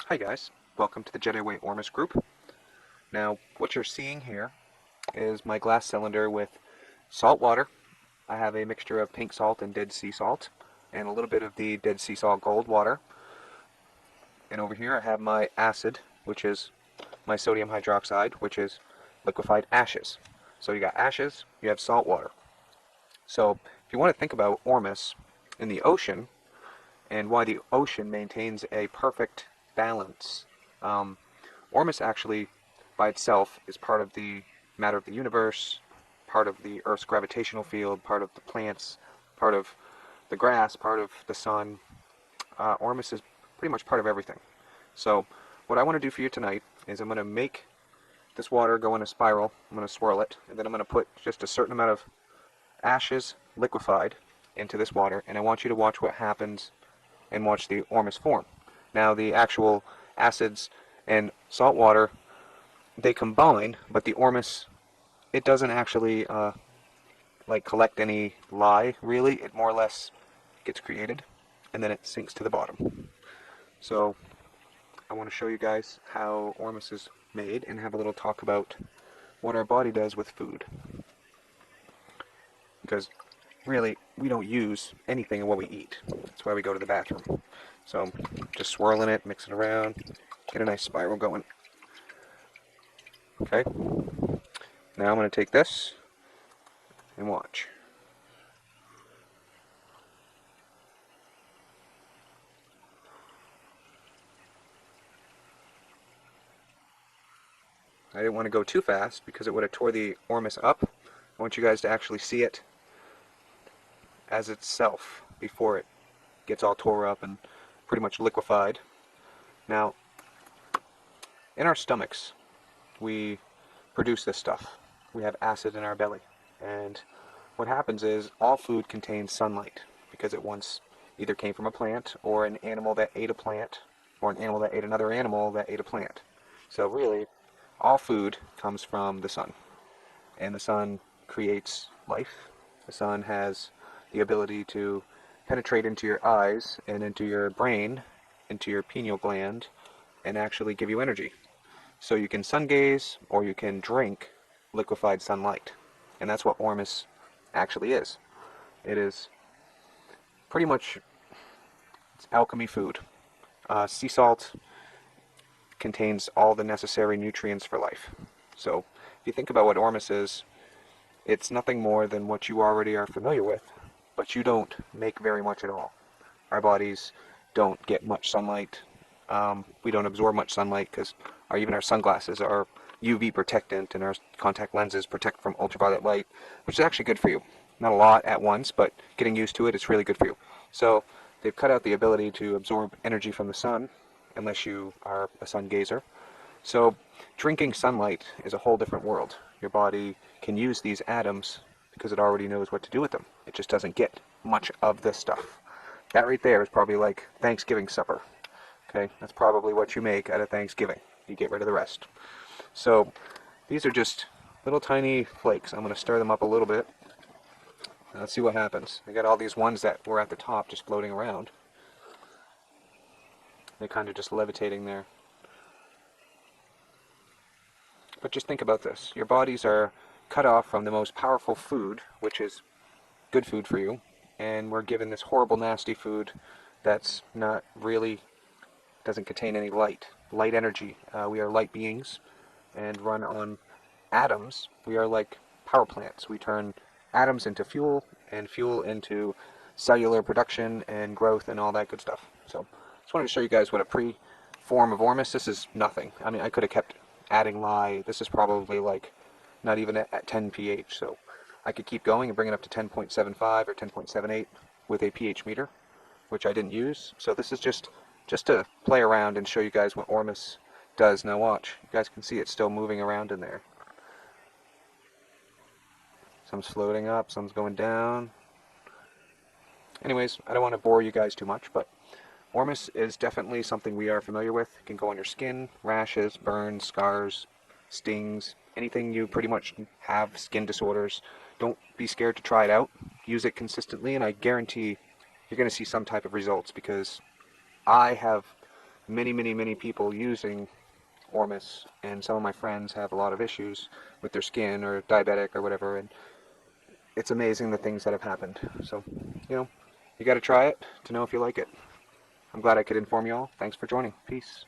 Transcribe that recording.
Hi guys, welcome to the Jedi Way FOrmus group. Now, what you're seeing here is my glass cylinder with salt water. I have a mixture of pink salt and Dead Sea salt, and a little bit of the Dead Sea salt gold water. And over here I have my acid, which is my sodium hydroxide, which is liquefied ashes. So you got ashes, you have salt water. So if you want to think about FOrmus in the ocean, and why the ocean maintains a perfect balance, FOrmus actually, by itself, is part of the matter of the universe, part of the Earth's gravitational field, part of the plants, part of the grass, part of the sun. FOrmus is pretty much part of everything. So what I want to do for you tonight is I'm going to make this water go in a spiral. I'm going to swirl it, and then I'm going to put just a certain amount of ashes liquefied into this water, and I want you to watch what happens and watch the FOrmus form. Now the actual acids and salt water, they combine, but the FOrmus, it doesn't actually like collect any lye, really. It more or less gets created and then it sinks to the bottom. So I want to show you guys how FOrmus is made and have a little talk about what our body does with food, because really we don't use anything in what we eat. That's why we go to the bathroom. So just swirling it, mixing around, get a nice spiral going. Okay, now I'm going to take this and watch. I didn't want to go too fast because it would have tore the FOrmus up. I want you guys to actually see it as itself before it gets all tore up and pretty much liquefied. Now, in our stomachs, we produce this stuff. We have acid in our belly. And what happens is all food contains sunlight because it once either came from a plant or an animal that ate a plant or an animal that ate another animal that ate a plant. So really, all food comes from the sun. And the sun creates life. The sun has the ability to penetrate into your eyes and into your brain, into your pineal gland, and actually give you energy. So you can sun gaze or you can drink liquefied sunlight. And that's what FOrmus actually is. It is pretty much, it's alchemy food. Sea salt contains all the necessary nutrients for life. So if you think about what FOrmus is, it's nothing more than what you already are familiar with, but you don't make very much at all. Our bodies don't get much sunlight. We don't absorb much sunlight because even our sunglasses are UV protectant, and our contact lenses protect from ultraviolet light, which is actually good for you. Not a lot at once, but getting used to it, it's really good for you. So they've cut out the ability to absorb energy from the sun, unless you are a sun gazer. So drinking sunlight is a whole different world. Your body can use these atoms because it already knows what to do with them. It just doesn't get much of this stuff. That right there is probably like Thanksgiving supper. Okay, that's probably what you make out of Thanksgiving. You get rid of the rest. So these are just little tiny flakes. I'm going to stir them up a little bit. Let's see what happens. I got all these ones that were at the top just floating around. They're kind of just levitating there. But just think about this. Your bodies are cut off from the most powerful food, which is good food for you, and we're given this horrible, nasty food that's not really, doesn't contain any light energy. We are light beings and run on atoms. We are like power plants. We turn atoms into fuel and fuel into cellular production and growth and all that good stuff. So just wanted to show you guys what a pre-form of FOrmus. This is nothing. I mean, I could have kept adding lye. This is probably like not even at 10 pH, so I could keep going and bring it up to 10.75 or 10.78 with a pH meter, which I didn't use. So this is just to play around and show you guys what FOrmus does. Now watch. You guys can see it's still moving around in there. Some's floating up, some's going down. Anyways, I don't want to bore you guys too much, but FOrmus is definitely something we are familiar with. It can go on your skin, rashes, burns, scars, stings, anything you pretty much have skin disorders. Don't be scared to try it out. Use it consistently, and I guarantee you're going to see some type of results, because I have many people using ΦOrmus, and some of my friends have a lot of issues with their skin or diabetic or whatever, and it's amazing the things that have happened. So, you got to try it to know if you like it. I'm glad I could inform you all. Thanks for joining. Peace.